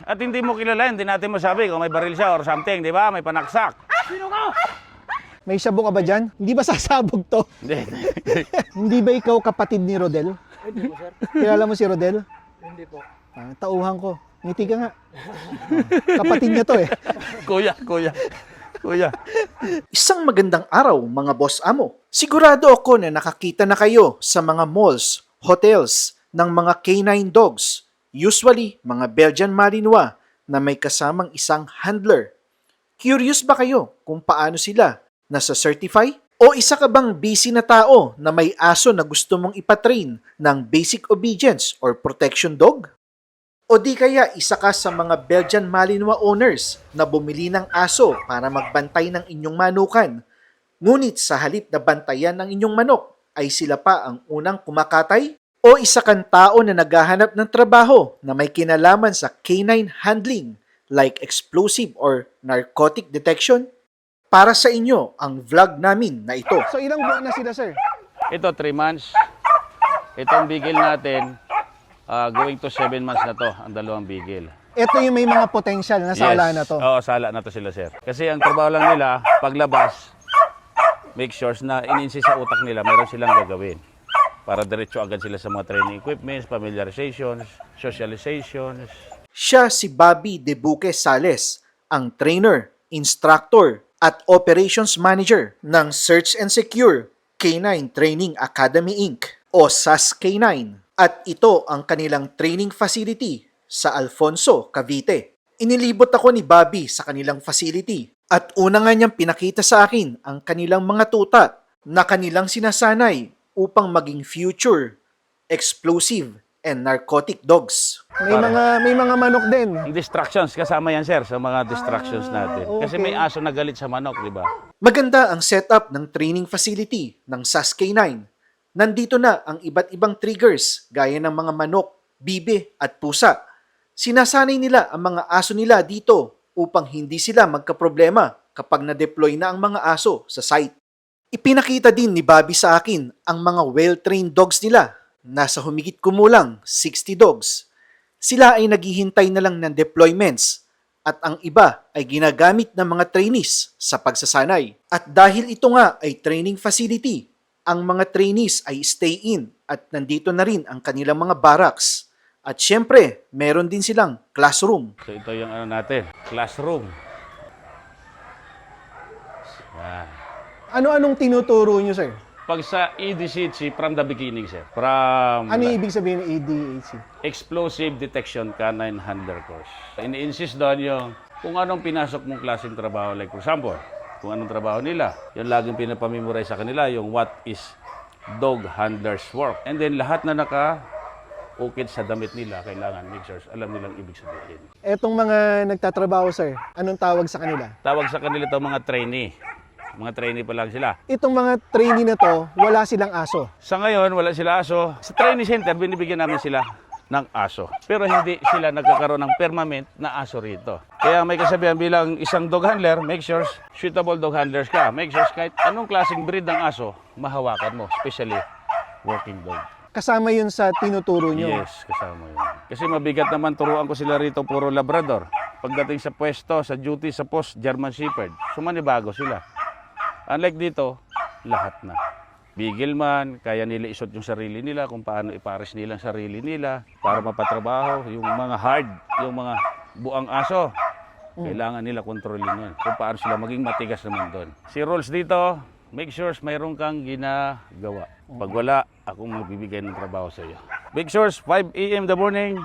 At hindi mo kilala, hindi natin masabi kung may baril siya or something, di ba? May panaksak. May sabog ka ba dyan? Hindi ba sasabog to? Hindi. Hindi ba ikaw kapatid ni Rodel? Hindi po, sir. Kilala mo si Rodel? Hindi po. Tauhan ko. Ngiti ka nga. Kapatid niya to eh. Kuya. Isang magandang araw mga boss amo. Sigurado ako na nakakita na kayo sa mga malls, hotels ng mga canine dogs. Usually, mga Belgian Malinois na may kasamang isang handler. Curious ba kayo kung paano sila nasa certify? O isa ka bang busy na tao na may aso na gusto mong ipatrain ng basic obedience or protection dog? O di kaya isa ka sa mga Belgian Malinois owners na bumili ng aso para magbantay ng inyong manukan. Ngunit sa halip na bantayan ng inyong manok ay sila pa ang unang kumakatay? O isa kang tao na naghahanap ng trabaho na may kinalaman sa canine handling like explosive or narcotic detection? Para sa inyo ang vlog namin na ito. So ilang buwan na sila, sir? Ito, 3 months. Itong bigil natin, going to 7 months na to, ang dalawang bigil. Ito yung may mga potential na sala na to. Oo, sala na to sila, sir. Kasi ang trabaho lang nila, paglabas, make sure na in-insist sa utak nila, meron silang gagawin. Para diretso agad sila sa mga training equipments, familiarizations, socializations. Siya si Bobby De Buque Sales, ang trainer, instructor, at operations manager ng Search and Secure Canine Training Academy Inc. o SAS K9. At ito ang kanilang training facility sa Alfonso, Cavite. Inilibot ako ni Bobby sa kanilang facility at una nga niyang pinakita sa akin ang kanilang mga tuta na kanilang sinasanay upang maging future, explosive, and narcotic dogs. May mga manok din. Ang distractions, kasama yan, sir, sa mga distractions natin. Kasi okay. may aso na galit sa manok, di ba? Maganda ang setup ng training facility ng SAS K9. Nandito na ang iba't ibang triggers gaya ng mga manok, bibe at pusa. Sinasanay nila ang mga aso nila dito upang hindi sila magkaproblema kapag na-deploy na ang mga aso sa site. Ipinakita din ni Bobby sa akin ang mga well-trained dogs nila. Nasa humigit kumulang 60 dogs. Sila ay naghihintay na lang ng deployments at ang iba ay ginagamit ng mga trainees sa pagsasanay. At dahil ito nga ay training facility, ang mga trainees ay stay in at nandito na rin ang kanilang mga barracks. At syempre, meron din silang classroom. So ito yung ano natin, classroom. Yan. Ano-anong tinuturo nyo, sir? Pag sa EDCC, from the beginning, sir. From Ano yung ibig sabihin ng ADHC? Explosive Detection Canine Handler Course. Ini-insist doon yung kung anong pinasok mong klaseng trabaho. Like for example, kung anong trabaho nila. Yung laging pinapamemorize sa kanila, yung what is dog handler's work. And then lahat na naka-ukit sa damit nila, kailangan make sure alam nilang ibig sabihin. Etong mga nagtatrabaho, sir, anong tawag sa kanila? Tawag sa kanila ito mga trainee. Mga trainee pa lang sila. Itong mga trainee na to, wala silang aso. Sa ngayon, wala sila aso. Sa training center, binibigyan namin sila ng aso. Pero hindi sila nagkakaroon ng permanent na aso rito. Kaya may kasabihan bilang isang dog handler, make sure suitable dog handlers ka. Make sure kahit anong klaseng breed ng aso, mahawakan mo. Especially working dog. Kasama yun sa tinuturo nyo. Yes, kasama yun. Kasi mabigat naman turuan ko sila rito, puro Labrador. Pagdating sa pwesto, sa duty, sa post, German Shepherd. Sumanibago sila. Unlike dito, lahat na. Bigil man, kaya nila isot yung sarili nila, kung paano ipares nila ang sarili nila para mapatrabaho. Yung mga hard, yung mga buang aso, kailangan nila kontrolin yan. Kung paano sila maging matigas naman doon. Si rules dito, make sure mayroon kang ginagawa. Pag wala, akong magbibigay ng trabaho sa iyo. Make sure 5 a.m. the morning,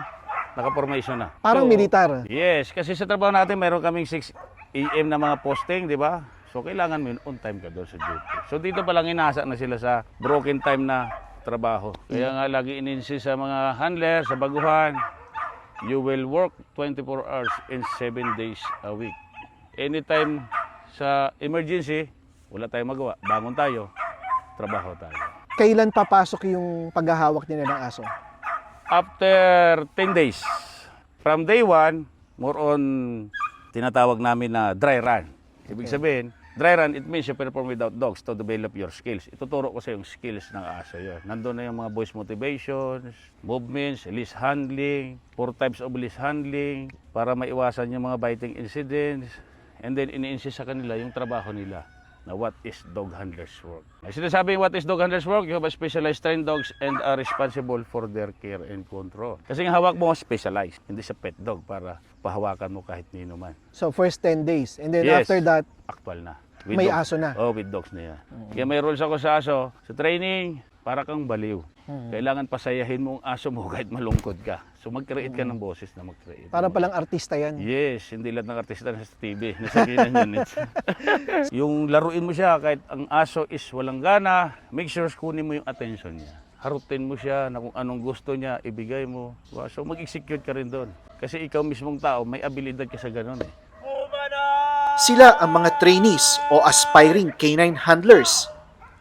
naka-formation na. Parang militar. Yes, kasi sa trabaho natin, mayroon kaming 6 a.m. na mga posting, di ba? So, kailangan mo yun, on time ka doon sa duty. So, dito palang inasa na sila sa broken time na trabaho. Kaya nga, lagi in-insist sa mga handler, sa baguhan, you will work 24 hours and 7 days a week. Anytime sa emergency, wala tayong magawa. Bangon tayo, trabaho tayo. Kailan papasok yung paghahawak nila ng aso? After 10 days, from day 1, more on tinatawag namin na dry run. Ibig sabihin, Dry run, it means you perform without dogs to develop your skills. Ituturo ko sa yung skills ng aso yun. Nandun na yung mga voice motivations, movements, leash handling, 4 types of leash handling, para maiwasan yung mga biting incidents. And then, ini-insist sa kanila yung trabaho nila na what is dog handler's work. Ay sinasabing what is dog handler's work, you have a specialized trained dogs and are responsible for their care and control. Kasi yung hawak mo, specialized. Hindi sa pet dog para pahawakan mo kahit nino man. So first 10 days. And then Yes. after that, Actual na. may dogs. aso na. Oh, with dogs na yan. Kaya may rules ako sa aso. Sa training, para kang baliw. Kailangan pasayahin mo ang aso mo kahit malungkot ka. So mag-create ka ng boses na mag-create. Para palang artista yan. Yes, hindi lahat ng artista nasa TV. Nasa kinan yun. Yung laruin mo siya kahit ang aso is walang gana, make sure kunin mo yung attention niya. Harutin mo siya na kung anong gusto niya, ibigay mo. So mag-execute ka rin doon. Kasi ikaw mismong tao, may abilidad ka sa ganun eh. Sila ang mga trainees o aspiring canine handlers.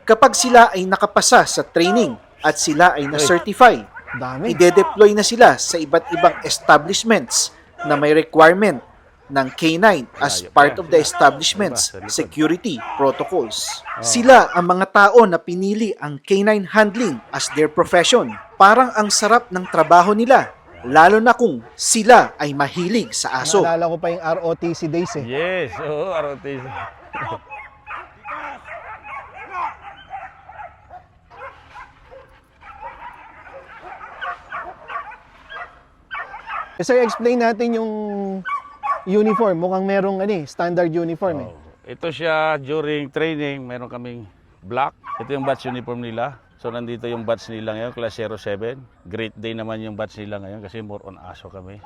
Kapag sila ay nakapasa sa training at sila ay na-certify, Dami. ide-deploy na sila sa iba't ibang establishments na may requirement ng canine as part of the establishment's security protocols. Sila ang mga tao na pinili ang canine handling as their profession. Parang ang sarap ng trabaho nila, lalo na kung sila ay mahilig sa aso. Naalala ko pa yung ROTC days eh. Yes, oo, ROTC. Sir, explain natin yung uniform. Mukhang merong standard uniform eh. Oh, ito siya during training, meron kaming black. Ito yung batch uniform nila. So nandito yung batch nila ngayon, class 07. Great day naman yung batch nila ngayon kasi more on aso kami.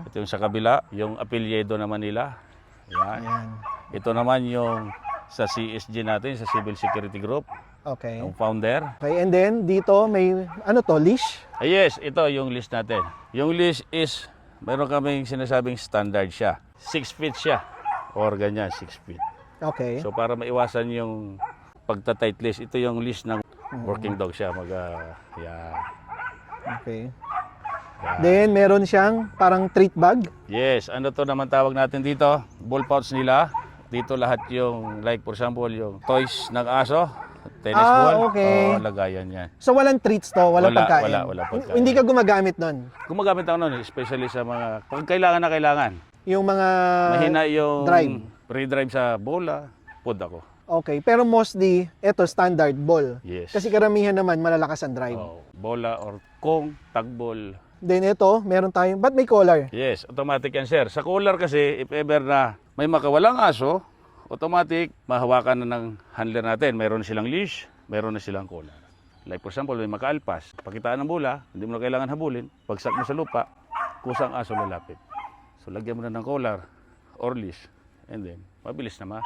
Ito yung sa kabila, yung apelyido naman nila. Yan. Ayan. Ito naman yung sa CSG natin, sa Civil Security Group, Okay. yung founder. Okay, and then dito may leash? Yes, ito yung list natin. Yung list is, meron kaming sinasabing standard siya. 6 feet siya. Or ganyan, 6 feet. Okay. So para maiwasan yung pagta-tight list, ito yung list ng working dog siya. Yan. Okay. Yan. Then meron siyang parang treat bag. Yes, ano to naman tawag natin dito? Ball pouch nila. Dito lahat yung, like for example, yung toys ng aso, tennis ball. Okay. Lagayan yan. So walang treats to, walang Wala, pagkain. wala pagkain. Hindi ka gumagamit nun. Gumagamit ako nun, especially sa mga, pag kailangan na kailangan. Yung mga Mahina yung drive. pre-drive sa bola, food ako. Okay, pero mostly ito standard ball. Yes. Kasi karamihan naman malalakas ang drive. Bola or kung, tagbol. Then ito, meron tayong, ba't may collar? Yes, automatic yan, sir. Sa cooler kasi, if ever na may makawalang aso, automatic, mahawakan na ng handler natin. Meron silang leash, meron na silang collar. Like for example, may makaalpas, pakitaan ng bola, hindi mo na kailangan habulin, pagsak mo sa lupa, kusang aso lalapit. So lagyan mo na ng collar or leash, and then, mabilis na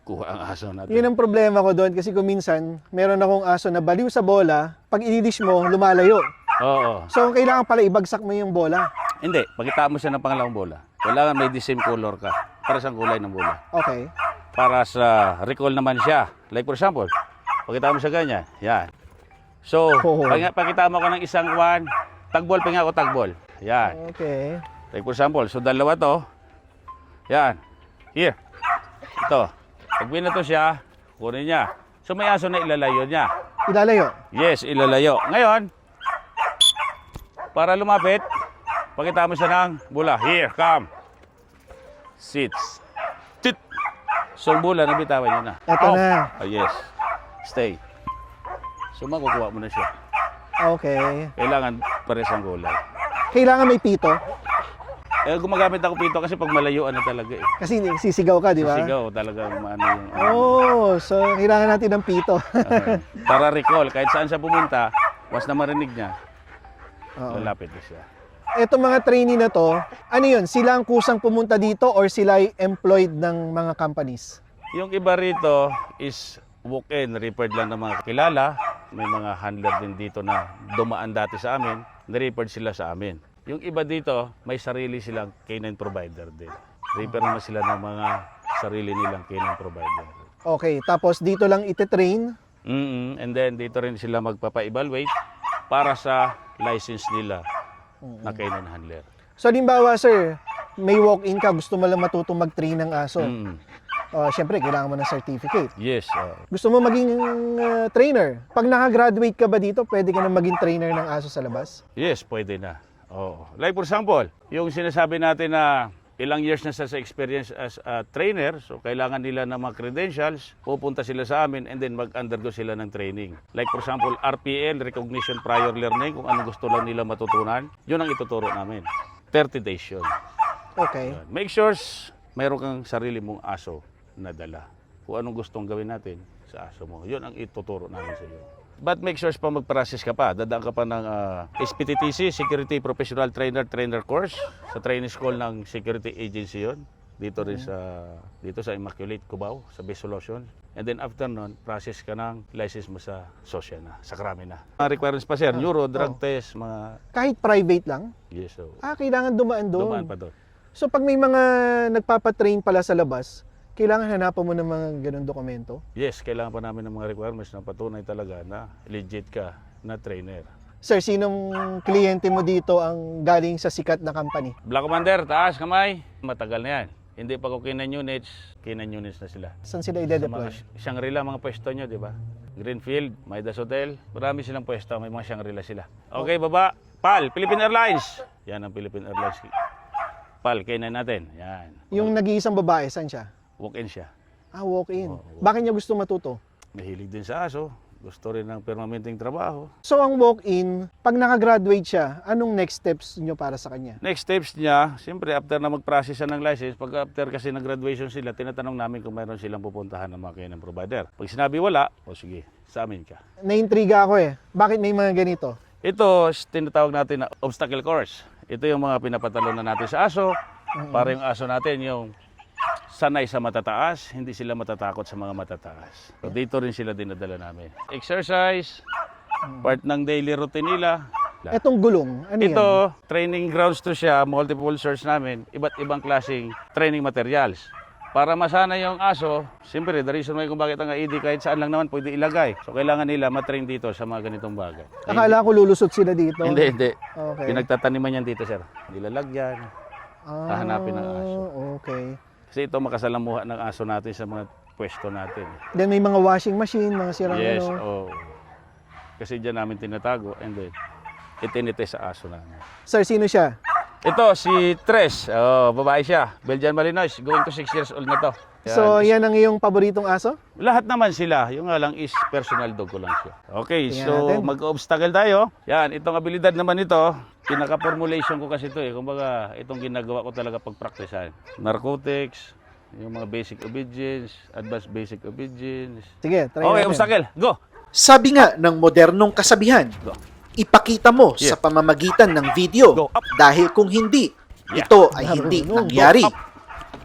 kuha ang aso natin. Yun ang problema ko doon kasi kung minsan, meron akong aso na baliw sa bola, pag inidish mo, lumalayo. Oo. So kailangan pala ibagsak mo yung bola. Hindi, pakitaan mo siya ng pangalawang bola. Kailangan may the same color ka, para sa kulay ng bola. Okay. Para sa recall naman siya. Like for example, pakitaan mo siya ganyan. Yan. So, pakitaan mo ko ng isang one, tagbol, pinga ko tagbol. Yan. Okay. Like for example, so dalawa to. Yan. Here. Ito. Pag binato siya, kunin niya. So may aso na ilalayo niya. Ilalayo. Yes, ilalayo. Ngayon, para lumapit, pakita mo siya ng bola. Here, come. Sits. Tit. So bola, nabitawan niya na. Ito Off. na. Oh, yes. Stay. So makukuha mo na siya. Okay. Kailangan pares ang gulay. Kailangan may pito. Gumagamit ako pito kasi pag malayuan na talaga eh. Kasi sisigaw ka, di ba? Sigaw talaga maano yung... Oh, so kailangan natin ng pito. Para recall, kahit saan siya pumunta, once na marinig niya, Oo. lalapit na siya. Etong mga trainee na to, ano yun? Sila ang kusang pumunta dito or sila ay employed ng mga companies? Yung iba rito is walk-in, referred lang ng mga kakilala. May mga handler din dito na dumaan dati sa amin, na-referred sila sa amin. Yung iba dito, may sarili silang canine provider din. Refer naman sila ng mga sarili nilang canine provider. Okay, tapos dito lang ite-train. And then dito rin sila magpapa-evaluate para sa license nila na canine handler. So halimbawa sir, may walk-in ka, gusto mo lang matutong mag-train ng aso. Siyempre, kailangan mo ng certificate. Yes. Gusto mo maging trainer. Pag nakagraduate ka ba dito, pwede ka na maging trainer ng aso sa labas? Yes, pwede na. Oo. Like for example, yung sinasabi natin na ilang years na sa experience as a trainer, so kailangan nila ng mga credentials, pupunta sila sa amin and then mag-undergo sila ng training. Like for example, RPL, Recognition Prior Learning, kung ano gusto lang nila matutunan, yun ang ituturo namin. 30 days yun. Okay. Make sure mayroon kang sarili mong aso na dala. Kung anong gustong gawin natin sa aso mo, yun ang ituturo namin sa iyo. But make sure pa mag-process ka pa. Dadaan ka pa ng SPTTC, Security Professional Trainer course. Sa training school ng security agency yun. Dito rin sa Immaculate Cubao, sa Base Solution. And then after nun, process ka ng license mo sa social na, sa krami na. Mga requirements pa sir, neuro, drug test, mga... Kahit private lang? Yes, so... Kailangan dumaan doon. Dumaan pa doon. So pag may mga nagpapatrain pala sa labas, kailangan hanapan mo ng mga ganun dokumento? Yes, kailangan pa namin ng mga requirements na patunay talaga na legit ka na trainer. Sir, sinong kliyente mo dito ang galing sa sikat na company? Black Commander, taas kamay. Matagal na yan. Hindi pa ko K9 units na sila. Saan sila Sa i-deploy? mga Shangri-La, mga pwesto nyo, di ba? Greenfield, Maidas Hotel, marami silang pwesto, may mga Shangri-La sila. Okay, baba. PAL, Philippine Airlines. Yan ang Philippine Airlines. PAL, K9 natin. Yan. Yung nag-iisang babae, saan siya? Walk-in siya. Walk-in. Oo, Bakit niya gusto matuto? Mahilig din sa aso. Gusto rin ng permanenteng trabaho. So ang walk-in, pag nakagraduate siya, anong next steps nyo para sa kanya? Next steps niya, siyempre after na mag-process siya ng license, pag after kasi nag-graduation sila, tinatanong namin kung mayroon silang pupuntahan ng mga K9 provider. Pag sinabi wala, o sige, sa amin ka. Naintriga ako eh. Bakit may mga ganito? Ito, tinatawag natin na obstacle course. Ito yung mga pinapatalunan natin sa aso, para yung aso natin yung sanay sa matataas, hindi sila matatakot sa mga matataas. So dito rin sila dinadala namin. Exercise, part ng daily routine nila. Etong gulong, ano yan? Ito, training grounds to siya, multiple source namin, iba't ibang klaseng training materials. Para masana yung aso, siyempre, the reason why kung bakit ang ID kahit saan lang naman pwede ilagay. So kailangan nila matrain dito sa mga ganitong bagay. Akala ko lulusot sila dito. Hindi. Okay. Pinagtataniman yan dito, sir. Nilalagyan, hahanapin ng aso. Okay. Kasi ito makasalamuha ng aso natin sa mga pwesto natin. Then may mga washing machine, mga sirang Yes, ano. Kasi dyan namin tinatago and then itinitest sa aso namin. Sir, sino siya? Ito, si Tres. Babae siya. Belgian Malinois. Going to 6 years old na to. So, yan ang iyong paboritong aso? Lahat naman sila. Yung nga lang is personal dog ko lang siya. Okay, Tingnan so natin. mag-obstacle tayo. Yan, itong abilidad naman ito, pinaka-formulation ko kasi ito eh. Kumbaga, itong ginagawa ko talaga pag-practicean. Narcotics, yung mga basic obedience, advanced basic obedience. Sige, try Okay, natin. obstacle. Go! Sabi nga ng modernong kasabihan, Go. ipakita mo Yeah. sa pamamagitan ng video Go up. dahil kung hindi, Yeah. ito ay hindi Marunong. nangyari. Go up.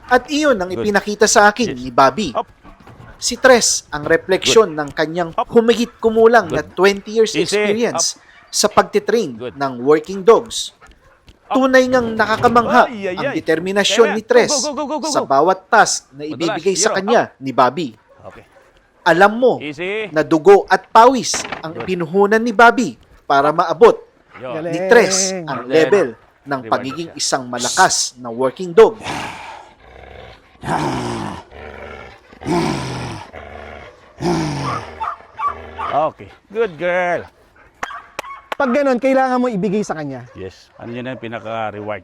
At iyon ang Good. ipinakita sa akin Yes. ni Bobby. Up. Si Tres ang refleksyon ng kanyang humigit kumulang na 20 years Easy. experience sa pagtitrain Good. ng working dogs. Tunay ngang nakakamangha Ay, ay, ang ay. determinasyon Kaya, ni Tres go, go, go, go, go, go. sa bawat task na ibibigay Madalas, sa zero. kanya ni Bobby. Okay. Alam mo Easy. na dugo at pawis ang Good. pinuhunan ni Bobby para maabot Yun. Galing. ni Tres ang And then, level ng reward pagiging siya. isang malakas na working dog. Okay. Good girl. Pag ganun, kailangan mo ibigay sa kanya. Yes. Ano yun ang pinaka-reward?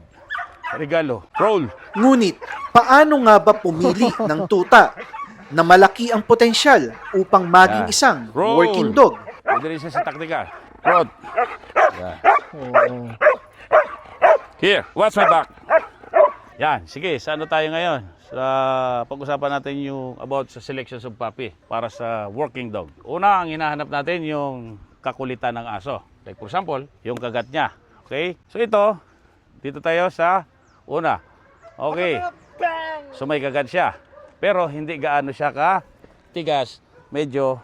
Regalo. Roll. Ngunit, paano nga ba pumili ng tuta na malaki ang potensyal upang maging Yeah. isang Roll. working dog? Pwede rin siya sa taktika. Roll. Yan. Oo. Here, watch my back. Yan, sige, sa ano tayo ngayon? Sa pag-usapan natin yung about sa selections of puppy para sa working dog. Una, ang hinahanap natin yung kakulitan ng aso. Like for example, yung kagat niya. Okay? So ito, dito tayo sa una. Okay. So may kagat siya. Pero hindi gaano siya tigas. Medyo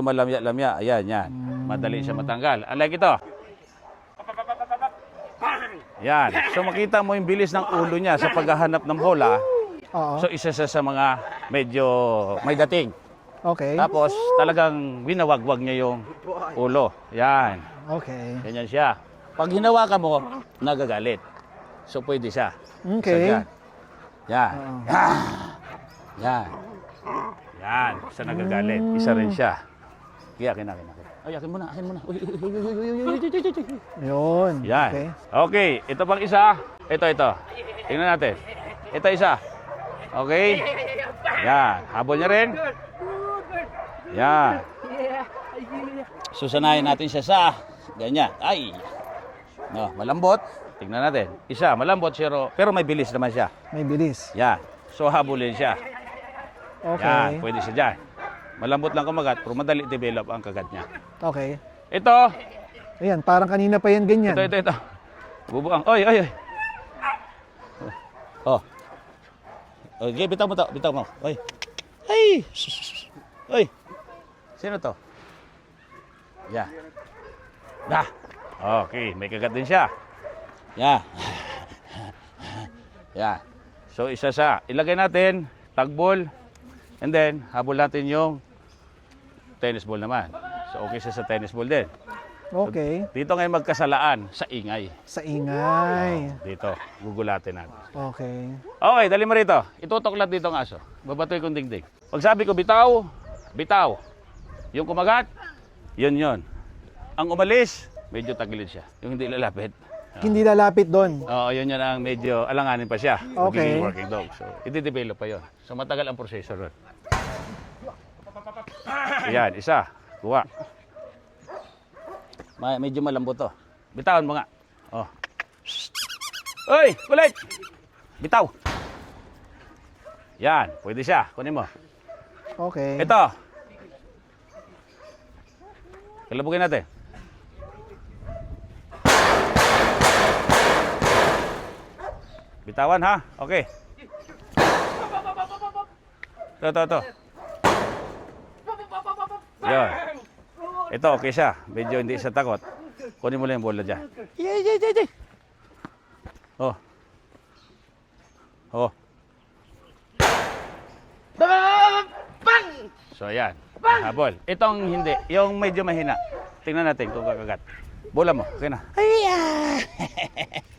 malamya-lamya. Ayan, yan. Madali siya matanggal. Unlike ito. Yan. So makita mo yung bilis ng ulo niya sa paghahanap ng bola. Oo. So isa siya sa mga medyo may dating. Okay. Tapos talagang winawagwag niya yung ulo. Yan. Okay. Ganyan siya. Pag hinawakan mo, nagagalit. So pwede siya. Okay. So, yan. Yan. Yan. Yan. Isa nagagalit. Isa rin siya. Kaya akin. Ay, akin muna. Uy. Yun. Yan. Okay. Okay. Ito pang isa. Ito. Tingnan natin. Ito isa. Okay. Yan. Habol niya rin. Yan. Susanayin natin siya sa ganyan. Ay. No, malambot. Tingnan natin. Isa, malambot pero may bilis naman siya. May bilis. Yan. So habulin siya. Okay. Yan, pwede siya dyan. Malambot lang kumagat, pero madali develop ang kagat niya. Okay. Ito. Ayan, parang kanina pa yan ganyan. Ito. Bubuang. Oy. Oh. Okay, bitaw mo. Oy. Ay. Oy. Sino to? Yeah. Dah. Okay, may kagat din siya. Yeah. Yeah. So isa sa ilagay natin, tagbol, and then habol natin yung tennis ball naman. So okay siya sa tennis ball din. Okay. Dito ngayon magkasalaan sa ingay. Sa ingay. Dito, gugulatin natin. Okay. Okay, dali mo rito. Itutok lang dito ang aso. Babatoy kong dingding. Pag sabi ko bitaw, bitaw. Yung kumagat, yun. Ang umalis, medyo tagilid siya. Yung hindi lalapit. Hindi lalapit doon. Oo, yun ang medyo alanganin pa siya. Okay. Magiging working dog. So, i-develop pa yun. So, matagal ang proseso ron. Ayan, isa. Kuha. Medyo malambot to. Bitawan mo nga. Oh. Oy, kulit! Bitaw. Yan, pwede siya. Kunin mo. Okay. Ito. Kalabugin natin. Bitawan ha? Okay. Ito. Yan. Ito, okay siya. Medyo hindi siya takot. Kunin mo lang yung bola dyan. Yay. Oh. So, yan. Habol. Itong hindi. Yung medyo mahina. Tingnan natin kung kakagat. Bola mo. Okay na.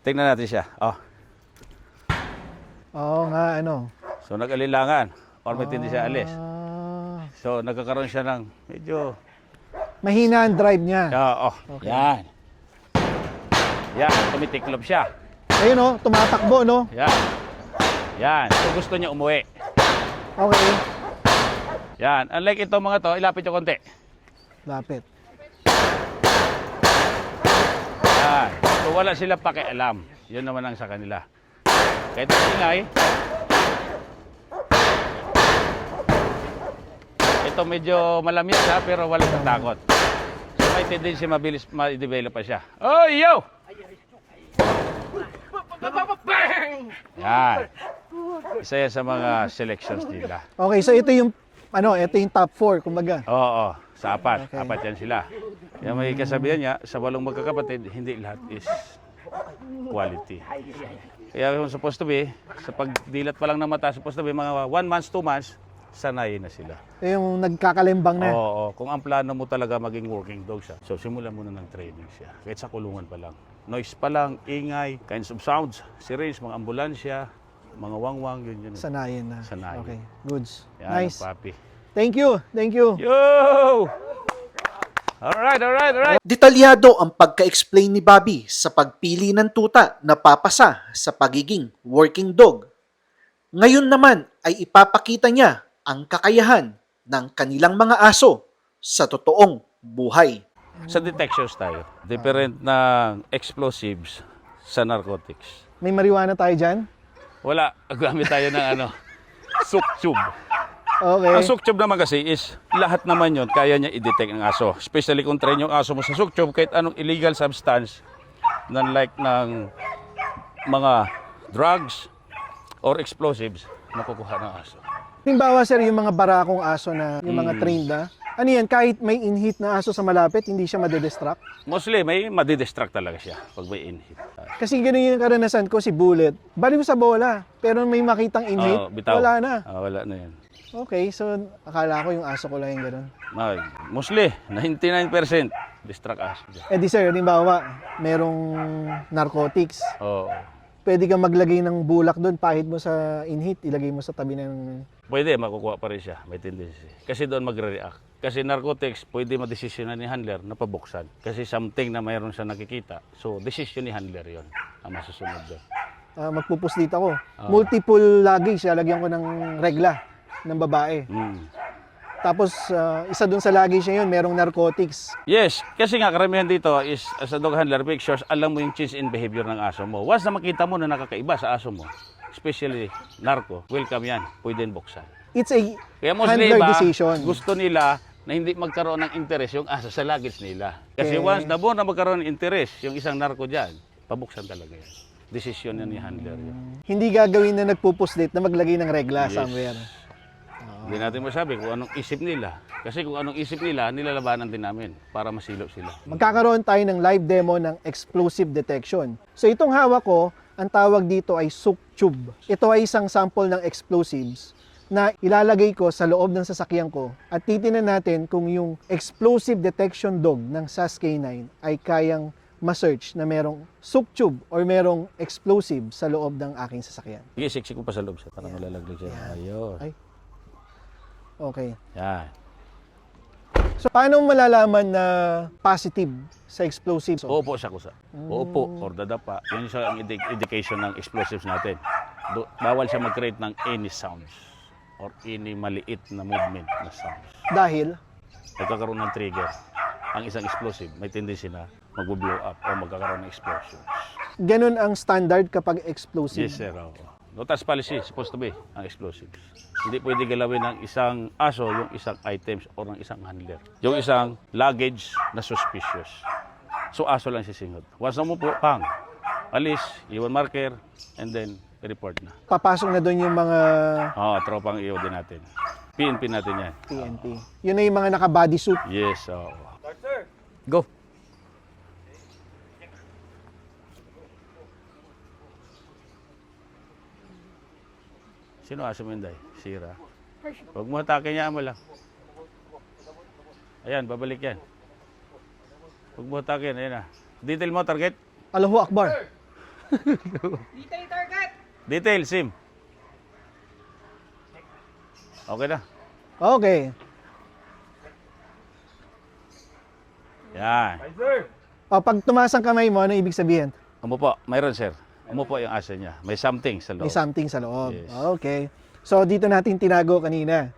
Tingnan natin siya. Oh. Oo nga, ano. So, nag-alilangan. Or may tindi siya alis. Ah, So, nagkakaroon siya ng medyo... mahina ang drive niya. Okay. Yan. Yan. Tumitiklop siya. Ayun oh, tumatakbo no. Yan. So, gusto niya umuwi. Okay. Yan. Unlike ito mga to, ilapit yung konti. Lapit. Yan. So, wala sila pakialam. Yun naman ang sa kanila. Kahit ang ingay, ito medyo malamig siya pero wala sa takot. So may tendency mabilis ma-develop pa siya. Oh, yo! Yan. Isa yan sa mga selections nila. Okay, so ito yung top 4 kumbaga. Oo, sa apat. Okay. Apat yan sila. Kaya may kasabihan niya, sa 8 magkakapatid, hindi lahat is quality. Kaya kung supposed to be, sa pagdilat pa lang ng mata, supposed to be mga 1 month, 2 months, sanayin na sila. Yung nagkakalembang na. Oo, kung ang plano mo talaga maging working dog siya, so simulan muna ng training siya. Kahit sa kulungan pa lang. Noise pa lang, ingay, kinds of sounds, sirens, mga ambulansya, mga wangwang, yun. Sanayin na. Sanayin. Okay, goods. Yan, Nice. papi. Thank you. Yo! Alright. Detalyado ang pagka-explain ni Bobby sa pagpili ng tuta na papasa sa pagiging working dog. Ngayon naman ay ipapakita niya ang kakayahan ng kanilang mga aso sa totoong buhay. Sa detections tayo, different ng explosives sa narcotics. May marijuana tayo dyan? Wala, gamit tayo ng suktube. Okay. Ang suktube naman kasi is, lahat naman yon kaya niya i-detect ng aso. Especially kung train yung aso mo sa suktube, kahit anong illegal substance, like ng mga drugs or explosives, nakukuha ng aso. Halimbawa sir, yung mga barakong aso na, yung mga trained na, ano yan, kahit may in-hit na aso sa malapit, hindi siya madidistract? Mostly, may madidistract talaga siya pag may in-hit. Kasi ganun yung karanasan ko, si Bullet, baliw sa bola, pero may makitang in-hit, bitaw. wala na. Wala na yan. Okay, so akala ko yung aso ko lang yung ganun. Mostly, 99% distract aso dyan. Eh di sir, halimbawa, merong narcotics, pwede kang maglagay ng bulak doon, pahid mo sa inhit, ilagay mo sa tabi ng... Pwede, makukuha pa rin siya. May tendency. Kasi doon magre-react. Kasi narcotics, pwede madesisyonan ni handler na pabuksan. Kasi something na mayroon siya nakikita. So, decision ni handler yon ang masusunod doon. Magpupuslit ako. Multiple luggage, lalagyan ko ng regla ng babae. Tapos, isa doon sa luggage na yun, merong narcotics. Yes, kasi nga karamihan dito is as a dog handler pictures, alam mo yung change in behavior ng aso mo. Once na makita mo na nakakaiba sa aso mo, especially narco, welcome yan, pwede buksan. It's a Kaya mostly handler iba, decision. gusto nila na hindi magkaroon ng interest yung aso sa luggage nila. Kasi Okay. once na buo na magkaroon ng interest yung isang narco dyan, pabuksan talaga yan. Decision yan ni handler yun. Hindi gagawin na nagpupuslit na maglagay ng regla Yes. somewhere. Hindi natin masabi kung anong isip nila. Kasi kung anong isip nila, nilalabanan din namin para masilop sila. Magkakaroon tayo ng live demo ng explosive detection. So itong hawak ko, ang tawag dito ay Sook Tube. Ito ay isang sample ng explosives na ilalagay ko sa loob ng sasakyan ko at titingnan natin kung yung explosive detection dog ng SAS-K9 ay kayang ma-search na merong Sook Tube or merong explosive sa loob ng aking sasakyan. Sige, siksik ko pa sa loob siya para malalaglag siya. Ayun. Ay. Okay. Yan. So paano malalaman na positive sa explosives? Uupo siya kusa. Uupo or dadapa. Yun siya ang indication ng explosives natin. Bawal siya mag-create ng any sounds or any maliit na movement na sounds. Dahil Nagkakaroon ng trigger. Ang isang explosive may tendency na mag-blow up o magkakaroon ng explosions. ganun ang standard kapag explosive. Yes, sir. Notas policy, supposed to be ang explosives. Hindi pwede galawin ng isang aso yung isang items or ng isang handler. Yung isang luggage na suspicious. So aso lang sisinghot. Once na mo po, pang, alis, iwan marker, and then report na. Papasok na doon yung mga Tropang iyo din natin. PNP natin yan. PNP. Yun na yung mga naka-bodysuit. Yes, oo. Go. Sino aso mo yun, Day? Sira. Huwag mo atake niya mo lang. Ayan, babalik yan. Huwag mo atake yan, ayan na. Detail mo, target. Allahu Akbar. Detail, sim. Okay na. Okay. Yan. Pag tumaas ang kamay mo, ano ibig sabihin? Umupo. Mayroon, sir. Umupo yung aso niya. May something sa loob. May something sa loob. Yes. Okay. So, dito natin tinago kanina.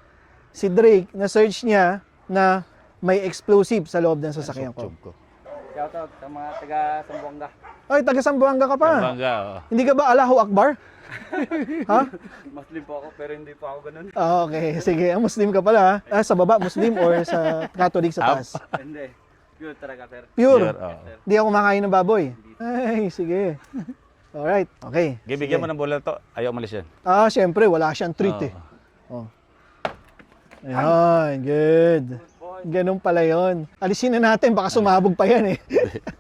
Si Drake, na-search niya na may explosive sa loob ng sasakyan ko. Sub-sub ko. Shoutout sa mga taga Sambuanga. Ay, taga Sambuanga ka pa. Bangga, oo. Hindi ka ba Allahu Akbar? Ha? Muslim po ako pero hindi po ako ganun. Okay, sige. Muslim ka pala. Ha? Sa baba, Muslim or sa Catholic sa taas? Hindi. Pure talaga sir. Pure. Oo. Hindi ako kumakain ng baboy. Ay, sige. Alright. Okay. Bigyan mo ng bola to. Ayaw umalis yan. Syempre, wala siyang treat eh. Oh. Ayan, good. Ganun pala yun. Alisin na natin, baka sumabog pa yan eh.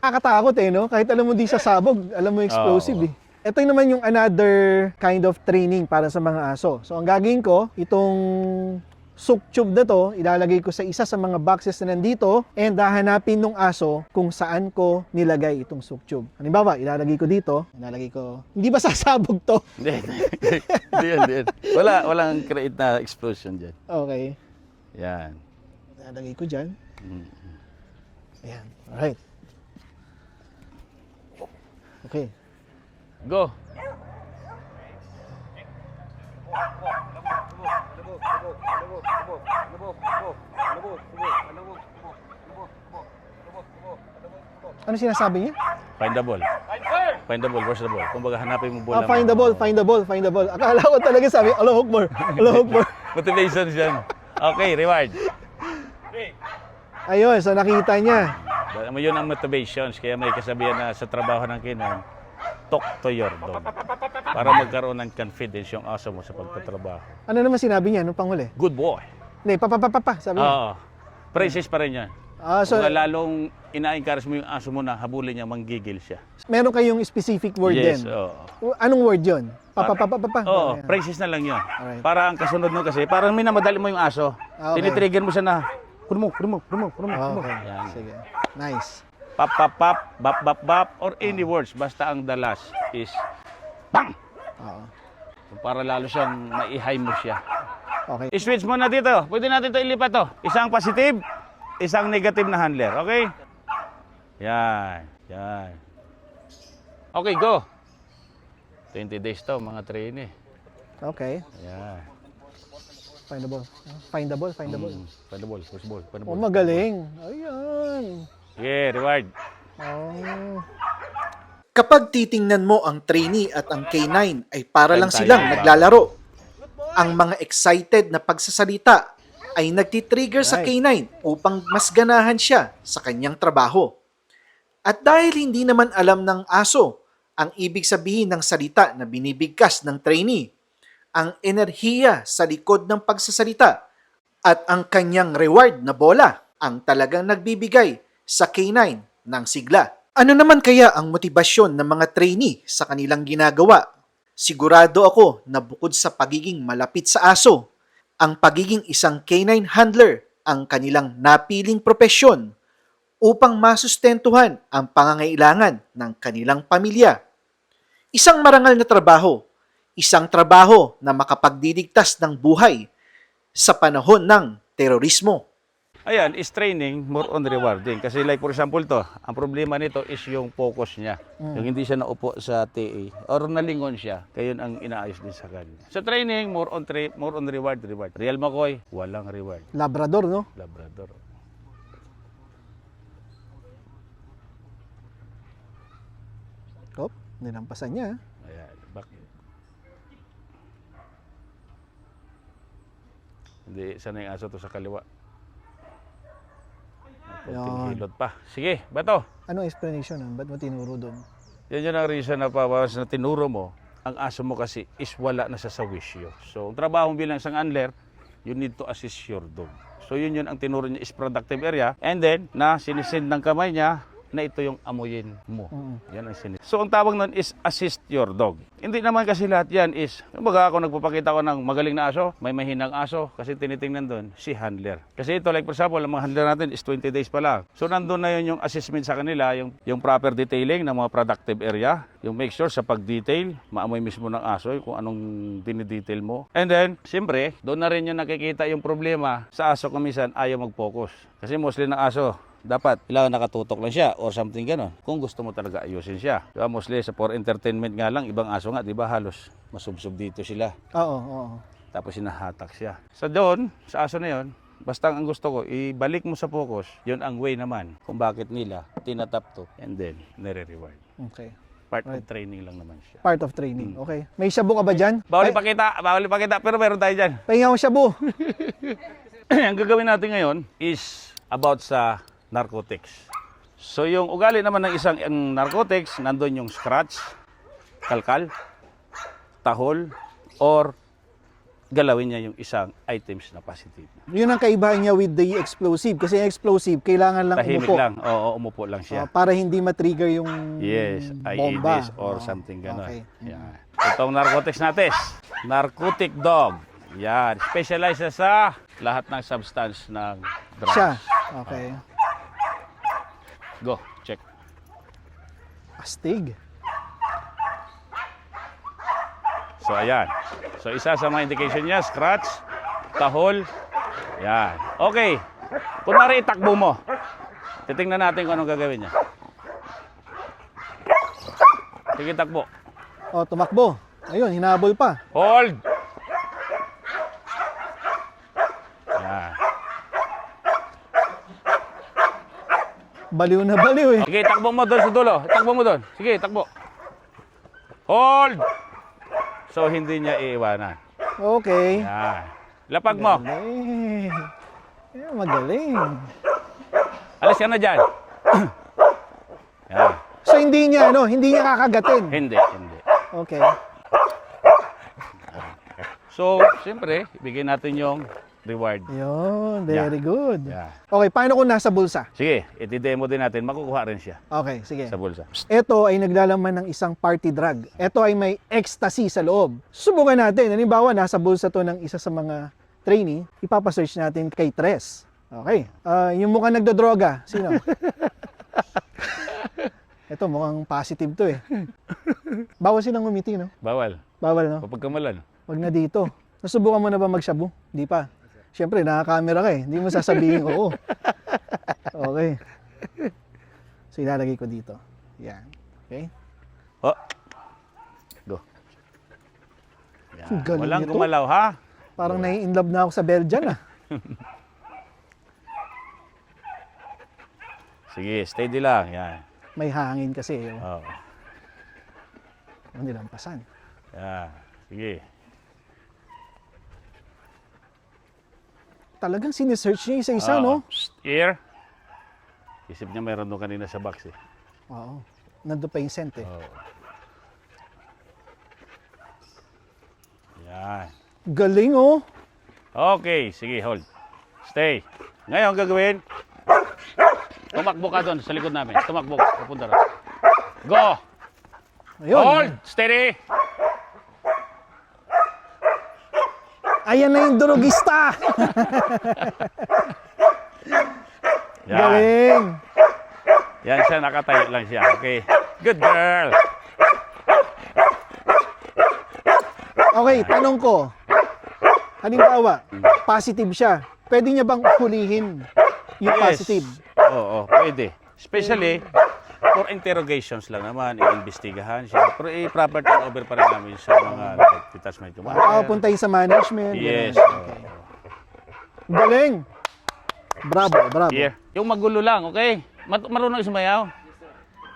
Nakakatakot eh, no? Kahit alam mo di sasabog, alam mo explosive eh. Ito naman yung another kind of training para sa mga aso. So, ang gagawin ko, itong Sook Tube na to, ilalagay ko sa isa sa mga boxes na nandito and hahanapin nung aso kung saan ko nilagay itong Sook Tube. Halimbawa, ilalagay ko dito, hindi ba sasabog to? Hindi. Hindi yan. Walang create na explosion dyan. Okay. Yan. Ilalagay ko dyan. Ayan. Alright. Okay. Go. Ano sinasabi niya? Find the ball. Find the ball. Where's the ball? Kung baga hanapin mo bola. Find the ball, find the ball, find the ball. Akala ko talaga sabi, Allahu Akbar, Allahu Akbar. Motivation yan. Okay, reward. Ayun, so nakita niya. Yun ang motivations. Kaya may kasabihan na sa trabaho ng kinan, talk to your dog. Para magkaroon ng confidence yung aso mo sa pagtatrabaho. Ano naman sinabi niya nung panghuli? Good boy. Hindi, pa, sabi niya. Oo. Praises pa rin yan. So, Kung lalong ina-encourage mo yung aso mo na habulin niya, manggigil siya. meron kayong specific word Yes, din. oo. Anong word yun? Pa. Oo, Ayan. praises na lang yun. Alright. Para ang kasunod nun kasi, parang minamadali mo yung aso. Okay. Tinitrigger mo siya na, kuno mo. Okay. Yan. Sige. Nice. Pap, bap, bap, or any words. Basta ang the last is Bang! Oo. Para lalo siyang mai-high mo siya. Okay. I-switch mo na dito. Pwede natin ito ilipat to. Isang positive, isang negative na handler. Okay? Yan. Yan. Okay, go. 20 days to, mga trainee. Okay. Yan. Findable. Findable. Find the ball. Push ball. Find the Oh, ball. magaling. Ayan. Yeah, reward. Oh. Kapag titingnan mo ang trainee at ang K9 ay para lang Tayo silang tayo. naglalaro. Ang mga excited na pagsasalita ay nagtitrigger sa Right. K9 upang mas ganahan siya sa kanyang trabaho. At dahil hindi naman alam ng aso ang ibig sabihin ng salita na binibigkas ng trainee, ang enerhiya sa likod ng pagsasalita at ang kanyang reward na bola ang talagang nagbibigay sa K9 ng sigla. Ano naman kaya ang motibasyon ng mga trainee sa kanilang ginagawa? Sigurado ako na bukod sa pagiging malapit sa aso, ang pagiging isang K9 handler ang kanilang napiling propesyon upang masustentuhan ang pangangailangan ng kanilang pamilya. Isang marangal na trabaho, isang trabaho na makapagdidigtas ng buhay sa panahon ng terorismo. Ayan, is training more on rewarding. Kasi like for example to, ang problema nito is yung focus niya. Yung hindi siya naupo sa TA or nalingon siya. Kaya yun ang inaayos din sa kanya. Sa training, more on reward. Real McCoy, walang reward. Labrador, no? Labrador. Oh, nilampasan niya. Ayan, back. Hindi, sana yung aso to sa kaliwa. Yan. Konting hilot pa. Sige, bato. Anong explanation nun? Ba't mo tinuro doon? Yan yun ang reason na pawas na tinuro mo, ang aso mo kasi is wala na sa wisyo. So, ang trabaho mo bilang isang handler, you need to assist your dog. So, yun ang tinuro niya is productive area. And then, na sinisend ng kamay niya, na ito yung amuyin mo. Yan ang sinis. So, ang tawag nun is assist your dog. Hindi naman kasi lahat yan is, kumbaga ako nagpapakita ko ng magaling na aso, may mahinang aso, kasi tinitingnan doon si handler. Kasi ito, like for example, ang mga handler natin is 20 days pa lang. So, nandun na yun yung assessment sa kanila, yung proper detailing ng mga productive area, yung make sure sa pag-detail, maamoy mismo ng aso, kung anong dinidetail mo. And then, siyempre, doon na rin yung nakikita yung problema sa aso kung minsan ayaw mag-focus. Kasi mostly ng aso, dapat kailangan nakatutok lang siya or something gano'n. Kung gusto mo talaga ayusin siya. Diba? Mostly sa for entertainment nga lang, ibang aso nga, di ba halos masubsob dito sila. Oo. Tapos hinahatak siya. Sa doon, sa aso na yon, basta ang gusto ko, ibalik mo sa focus, yon ang way naman kung bakit nila tinatap to and then nire-reward. Okay. Part of training lang naman siya. Part of training. Okay. May shabu ka ba dyan? Bawal ipakita, pero meron tayo dyan. Pahinga ko shabu. Ang gagawin natin ngayon is about sa narcotics. So yung ugali naman ng isang narcotics, nandun yung scratch, kalkal, tahol, or galawin niya yung isang items na positive. Yun ang kaibahan niya with the explosive. Kasi yung explosive, kailangan lang Tahimik umupo. lang, oo, umupo lang siya. Para hindi matrigger yung Yes, bomba. IEDs or something gano'n. Okay. Yan. Itong narcotics natin, narcotic dog. Yan, specialize siya sa lahat ng substance ng drugs. Siya. Okay. Go, check. Astig. So, ayan. So, isa sa mga indication niya, scratch, tahol. Yan. Okay. Kunwari, itakbo mo. Titingnan natin kung anong gagawin niya. Sige, takbo. O, tumakbo. Ayun, hinabol pa. Hold! Yan. Baliw na baliw eh. Sige, takbo mo doon sa dulo. Takbo mo doon. Sige, takbo. Hold! So, hindi niya iiwanan. Okay. Yan. Lapag mo. Magaling. Magaling. Alis ka na dyan. Yan. So hindi niya kakagatin. Hindi. Okay. So, siyempre, ibigay natin yung reward. Yun, very good. Yeah. Okay, paano kung nasa bulsa? Sige, iti-demo din natin. Makukuha rin siya Okay, sige. sa bulsa. Ito ay naglalaman ng isang party drug. Ito ay may ecstasy sa loob. Subukan natin. Halimbawa, nasa bulsa to ng isa sa mga trainee. Ipapasearch natin kay Tres. Okay. Yung mukhang nagdodroga. Sino? Ito, mukhang positive to eh. Bawal silang umiti, no? Bawal. Bawal, no? Papagkamalan. Wag na dito. Nasubukan mo na ba mag-shabu? Di pa. Siyempre, naka-camera ka eh. Hindi mo sasabihin, oo. Okay. So, ilalagay ko dito. Yan. Okay? Oh. Go. Yan. Ang galing Walang nito. gumalaw, ha? Parang nai-inlove na ako sa Belgian, ah. Sige, steady lang. Yan. May hangin kasi, eh. Oh. Hindi lampasan. Yan. Sige. Talagang sinesearch niya isa-isa, no? Psst, ear. Isip niya mayroon doon kanina sa box eh. Oo. Nandun pa yung scent, eh. Oh. Yan. Galing, oh. Okay, sige, hold. Stay. Ngayon, gagawin. Tumakbo ka doon sa likod namin. Tumakbo. Papunta rin. Go! Ayun. Hold! Steady! Ayan na yung durugista. Yan. Galing. Yan siya, nakatayo lang siya. Okay. Good girl. Okay, tanong ko. Halimbawa, positive siya. Pwede niya bang hulihin yung positive? Oo, pwede. Especially, for interrogations lang naman, iimbestigahan siya. Pero i-proper turnover pa rin namin sa mga detachment. Makapunta sa management. Yes. ganun. Okay. Galing. Bravo, bravo. Here. Yung magulo lang, okay? Marunong sumayaw?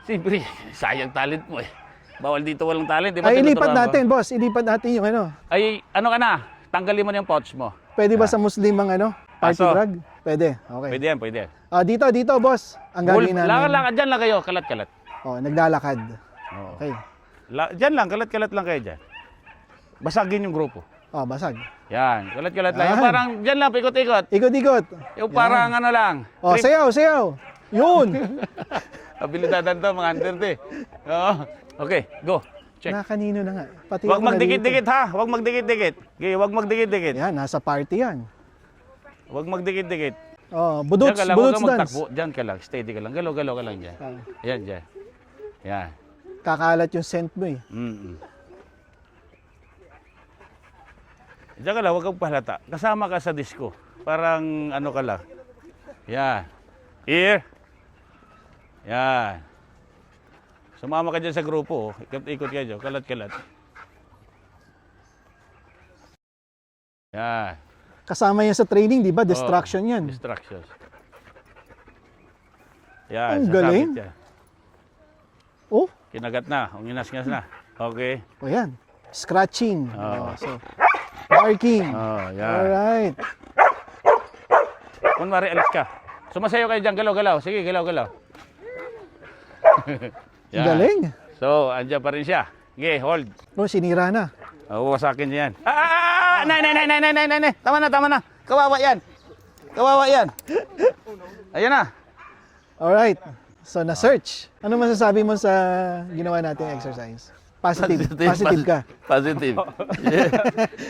Siyempre, sayang talent mo eh. Bawal dito walang talent. Di ba Ay, ilipat tinuturuan ko? natin, boss. Ilipat natin yung ano. Ay, ano ka na? Tanggalin mo na yung pouch mo. Pwede ba sa Muslim ang ano? Party Aso. drug? Pwede. Okay. Pwede yan, pwede yan. Dito, boss. Ang gagawin namin. Lakad-lakad dyan lang kayo, kalat-kalat. Oh, naglalakad. Oo. Okay. Dyan lang, kalat-kalat lang kayo dyan. Basagin yung grupo. Oh, basag. Yan, kalat-kalat lang. Yung Yan. parang dyan lang, pikot-ikot. Ikot-ikot. Yung parang ano lang. Oh, sayaw, sayaw. Yun. Abilidadan to, mga under to eh. Oo. Okay, go. Check. Na kanino na nga. Pati Huwag ako magdikit-dikit ha. Huwag magdikit-dikit. Okay, huwag magdikit-dikit. narito. Yan, nasa party yan. Huwag magdikit-dikit. Oh, Diyan budots, ka lang, huwag budots kang dance. magtakbo. Diyan ka lang, steady ka lang. Galaw-galaw ka lang dyan. Yan, dyan. Yan. Kakalat yung scent mo eh. Mm-mm. Diyan ka lang, huwag kang pahalata. Kasama ka sa disco. Parang ano ka lang. Yan. Ear. Yan. Sumama ka dyan sa grupo. Oh. Ikot-ikot ka dyan. Kalat-kalat. Yan. Kasama yan sa training, di ba? Distraction yan. Distractions. Yan. Ang sasabit galing. yan. Oh, Kinagat na. Uminas-ngas na. Okay. o yan. Scratching. Oo. So, barking. Oh, yan. Alright. Kunwari, alis ka. Sumasayo kayo dyan. Galaw-galaw. Sige, galaw-galaw. Yan. Galing. So, andyan pa rin siya. Okay, hold. Oh, sinira na. Wawasakin niya yan. Nay. Tama na. Kawawa yan. Ayan na. Alright. So, na-search. Ano masasabi mo sa ginawa nating exercise? Positive. Positive ka. Positive.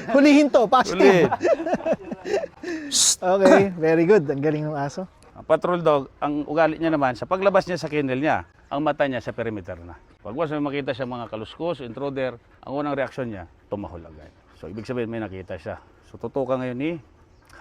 Hulihin to. Positive. Ulit. Okay. Very good. Ang galing ng aso. Ang patrol dog, ang ugali niya naman, sa paglabas niya sa kennel niya, ang mata niya sa perimeter na. Pag once may makita siya mga kaluskos, intruder, ang unang reaksyon niya, tumahol agad. So, ibig sabihin may nakita siya. So, tutukan ngayon ni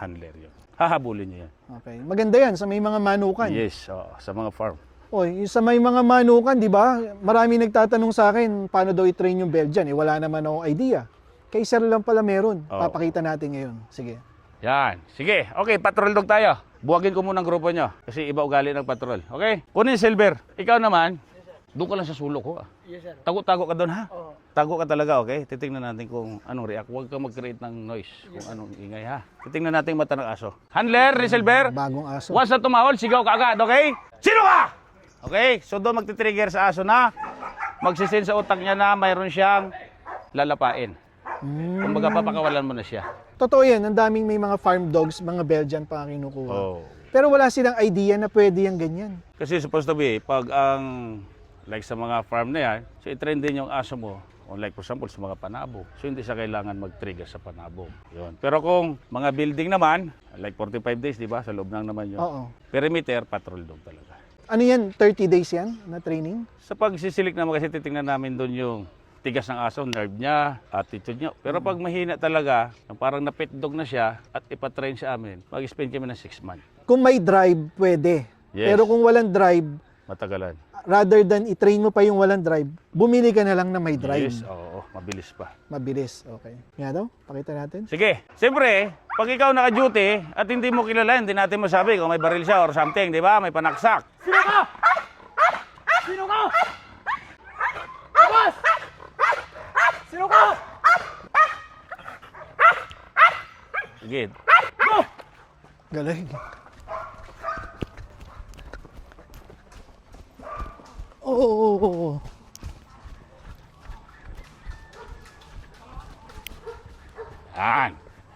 handler yun. Hahabulin niya yan. Okay. Maganda yan sa may mga manukan. Yes, sa mga farm. Oy, sa may mga manukan, di ba? Marami nagtatanong sa akin, paano daw i-train yung Belgian? Wala naman akong idea. Kay sir lang pala meron. Oo. Papakita natin ngayon. Sige. Yan. Sige. Okay, patrol dog tayo. Buwagin ko muna ang grupo nyo. Kasi iba ugali ng patrol. Okay? Kunin Silver. Ikaw naman, doon ka lang sa sulok ko. Yes, sir. Tago-tago ka doon ha? Oo. Tago ka talaga, okay? Titingnan natin kung anong react. Huwag kang mag-create ng noise. Kung anong ingay ha. Titingnan natin yung mata ng aso. Handler, ni Silver. Bagong aso. Once na tumahol, sigaw ka agad, okay? Sino ka? Okay? So doon magti-trigger sa aso na magsisin sa utak niya na mayroon siyang lalapain. Kumbaga papakawalan mo na siya. Totoo yan, ang daming may mga farm dogs, mga Belgian pa ang kinukuha. Oh. Pero wala silang idea na pwede yung ganyan. Kasi supposed to be, pag ang, like sa mga farm na yan, so i-train din yung aso mo, o like for example sa mga panabo. So hindi siya kailangan mag-trigger sa panabo. Yun. Pero kung mga building naman, like 45 days, di ba? Sa loob lang naman yun. Oo. Perimeter, patrol dog talaga. Ano yan? 30 days yan na training? Sa pagsisilik naman kasi titingnan namin doon yung tigas ng aso, nerve niya, attitude niya. Pero pag mahina talaga, parang napet dog na siya at ipatrain sa amin, mag-spend kami ng 6 months. Kung may drive, pwede. Yes. Pero kung walang drive, Matagalan. rather than i-train mo pa yung walang drive, bumili ka na lang na may drive. Yes, oo, mabilis pa. Mabilis. Okay. Nga daw, pakita natin. Sige, siyempre, pag ikaw naka-duty at hindi mo kilala, hindi natin masabi kung may baril siya or something, di ba? May panaksak. Sino ka? Sino ka? Labas! Sino ka? Sige. Galing. Oo.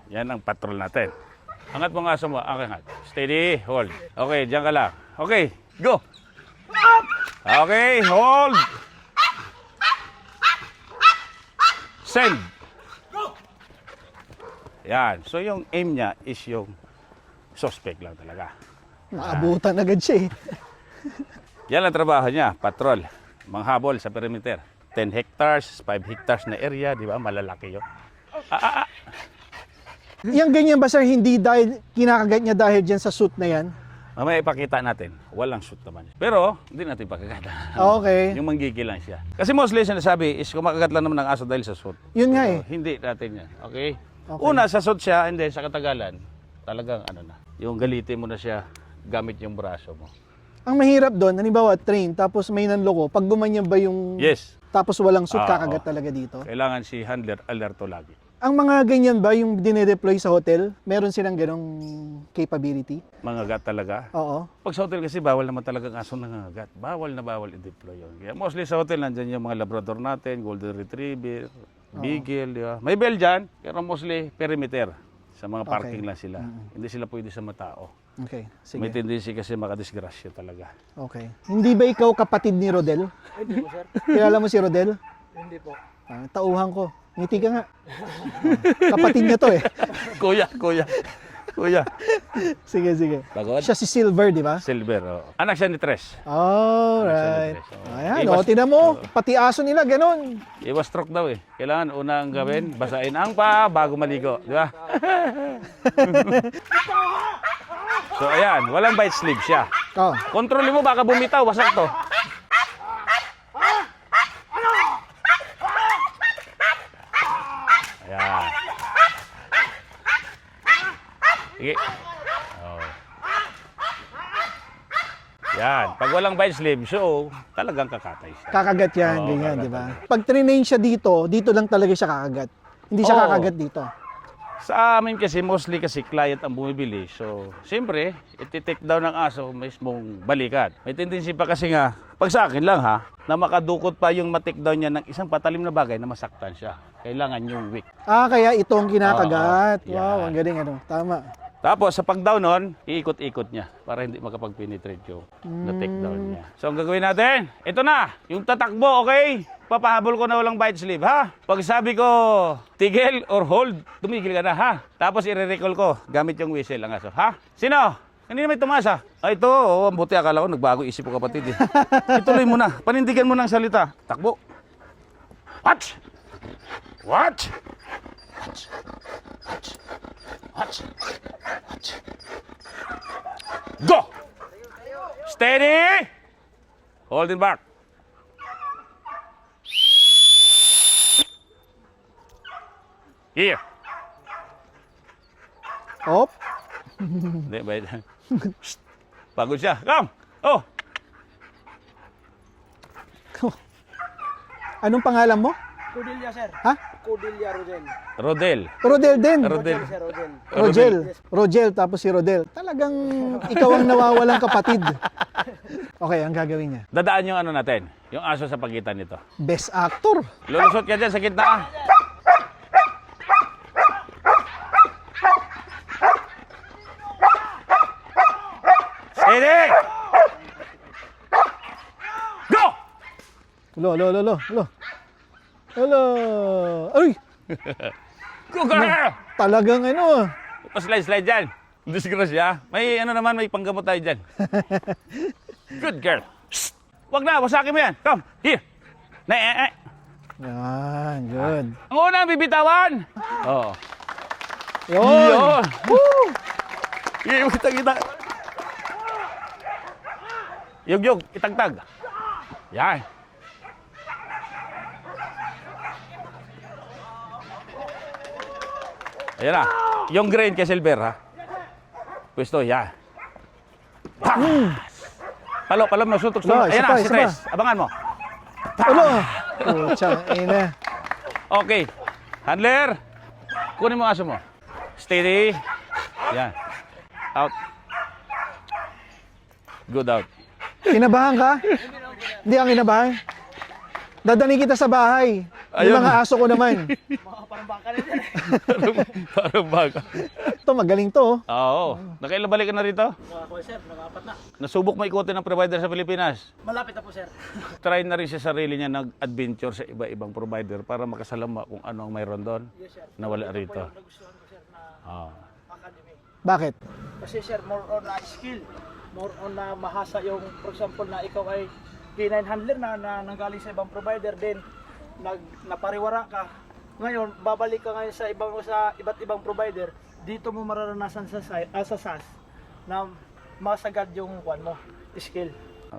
Yan ang patrol natin. Angat mo ang aso mo, angat. Steady, hold. Okay, diyan ka lang. Okay, go! Okay, hold! Send! Yan. So yung aim niya is yung suspect lang talaga. Naabutan agad siya eh. Yan ang trabaho niya, patrol. Manghabol sa perimeter. 10 hectares, 5 hectares na area, di ba? Malalaki yun. Yung ganyan ba sir, hindi dahil kinakagat niya dahil dyan sa suit na yan? Mamaya ipakita natin, walang shoot naman. Pero, hindi natin ipakikita. Okay. Yung manggigil lang siya. Kasi mostly sinasabi is kumakagat lang naman ng aso dahil sa shoot. Yun nga eh. Hindi natin yan. Okay? Okay. Una, sa shoot siya, and then sa katagalan, talagang ano na. Yung galitin mo na siya gamit yung braso mo. Ang mahirap doon, halimbawa train, tapos may nanloko, pag gumanyan ba yung... Yes. Tapos walang suit, Oo. kakagat talaga dito. Kailangan si handler alerto lagi. Ang mga ganyan ba, yung dinedeploy sa hotel, meron silang ganong capability? Mangagat talaga. Oo. Pag sa hotel kasi bawal naman talaga ang aso nangangagat. Bawal na bawal i-deploy yun. Kaya mostly sa hotel nandiyan yung mga Labrador natin, Golden Retriever, Beagle, di ba? May Belgian, pero mostly perimeter. Sa mga parking lang sila. Hindi sila pwede sa matao. Okay, May sige. tendency kasi makadisgrasya talaga. Okay. Hindi ba ikaw kapatid ni Rodel? Hindi po, sir. Kilala mo si Rodel? Hindi po. Tauhan ko. Ngiti ka nga. Kapatid niya to eh. Kuya. Sige, sige. Pagod? Siya si Silver, di ba? Silver, oh. Anak siya ni Tres. Alright. Oh. Ayan, Iwas- tinan mo. Pati aso nila, ganon. Iwas stroke daw eh. Kailangan unang gawin, basahin ang pa bago maligo. Di ba? So ayan, walang bite sleeve siya. Oh. Kontrolin mo, baka bumitaw, wasak to. Ayan. Sige. Oh. Yan. Pag walang bite sleeve, so talagang kakatay siya. Kakagat yan, Oo, ganyan, kakagat di ba? Pag trinain siya dito lang talaga siya kakagat. Hindi siya Oo. kakagat dito. Sa amin kasi, mostly kasi client ang bumibili. So, siyempre, iti-take down ng aso mismong balikat. May tendency pa kasi nga, pag sa akin lang ha, na makadukot pa yung ma-take down niya ng isang patalim na bagay na masaktan siya. Kailangan yung weak. Kaya itong kinakagat. Oo, Wow, yan. ang galing ano. Tama. Tapos, sa pag-down nun, iikot-ikot niya para hindi makapag-penetrate yung na-take down niya. So, ang gagawin natin, ito na, yung tatakbo, okay? Papahabol ko na walang bite sleeve, ha? Pag sabi ko, tigil or hold, tumigil ka na, ha? Tapos i-recall ko, gamit yung whistle ang aso, ha? Sino? Kanina may tumasa. Ito, oh, buti akala ko, nagbago isip ko kapatid, eh. Ituloy mo na, panindigan mo ng salita. Takbo. Watch! Watch! Watch! Watch! Watch! Watch! Go! Steady! Holding back. Here. Op. Hindi, bayad. Shh. Pagod siya. Come! Oh! Anong pangalan mo? Cordelia, sir. Ha? Cordelia Rodel. Rodel. Rodel din. Rodel. Sir, Rodel. Rogel. Rogel, tapos si Rodel. Talagang ikaw ang nawawalang kapatid. Okay, ang gagawin niya. Dadaan yung ano natin. Yung aso sa pagitan nito. Best actor. Lulusot ka dyan sa gitna. Ah. Steady! Go! Hello. Ay, Go ka! talagang ano. Slide dyan. Disgrasya. May ano naman, may panggamot tayo dyan. Good girl. Shh! Wag na, wasakin mo yan. Come, here. Yan, good. Ang una, bibitawan. Oo. Yun. Yun. Woo! Kita. Yug, itagtag. Yan. Ayan na. Yung green kay Silver, ha? Pwesto, yan. Palo mo, suntok. No, Ayan isa na, pa, si isa Tres. Abangan mo. Ulo. Pucha, ina. Okay. Handler, kunin mo aso mo. Steady. Yan. Out. Good out. Kinabahan ka? Hindi ang kinabahan. Dadani kita sa bahay. Yung Ayun. mga aso ko naman. Mga parang baka na dyan. Parang baga. Ito, magaling to. oh. Oo. Nakailan balik ka na rito? Mga ko, sir. Nakapat na. Nasubok mo ikutin ng provider sa Pilipinas. Malapit na po, sir. Try na rin sa sarili niya nag-adventure sa iba-ibang provider para makasalama kung ano ang mayroon doon Yes, sir. na wala rito. Nagustuhan ko, sir, na Oo. academy. Bakit? Kasi, sir, more on na skill. More on na mahasa yung, for example, na ikaw ay K9 handler na nanggaling sa ibang provider din. Napariwara ka. Ngayon, babalik ka ngayon sa iba't ibang provider. Dito mo mararanasan sa SAS na masagad yung mo, skill.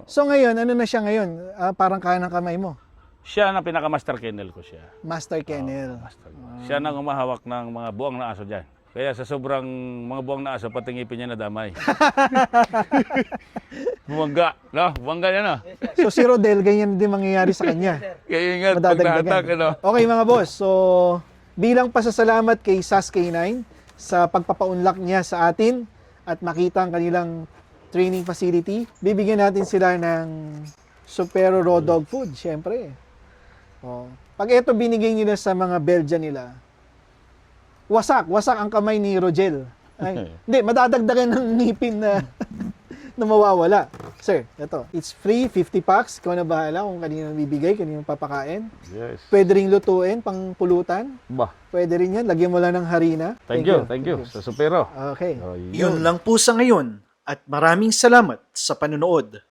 So ngayon, ano na siya ngayon? Parang kanang kamay mo. Siya na pinaka-master kennel ko siya. Master Kennel. Master ko. Siya nang umahawak ng mga buwang na aso dyan. Kaya sa sobrang mga buwang na aso, pati ngipin niya nadamay. Buwangga. No? Buwangga yan, no? So si Rodel, ganyan din mangyayari sa kanya. Kaya ingat pag nahatak, ano? Okay mga boss, so bilang pasasalamat kay SAS K9 sa pagpapaunlak niya sa atin at makita ang kanilang training facility, bibigyan natin sila ng Supero Raw Dog Food, syempre. Oh. Pag ito binigay nila sa mga Belgian nila, wasak ang kamay ni Rogel. Ay, hindi, madadagdagan ng ngipin na na mawawala. Sir, ito. It's free, 50 packs. Ikaw na bahala kung kanino bibigay, kanino papakain. Yes. Pwede ring lutuin, pang pulutan. Bah. Pwede rin yan. Lagyan mo lang ng harina. Thank you. Sa supero. Okay. Oh, Yun lang po sa ngayon at maraming salamat sa panunood.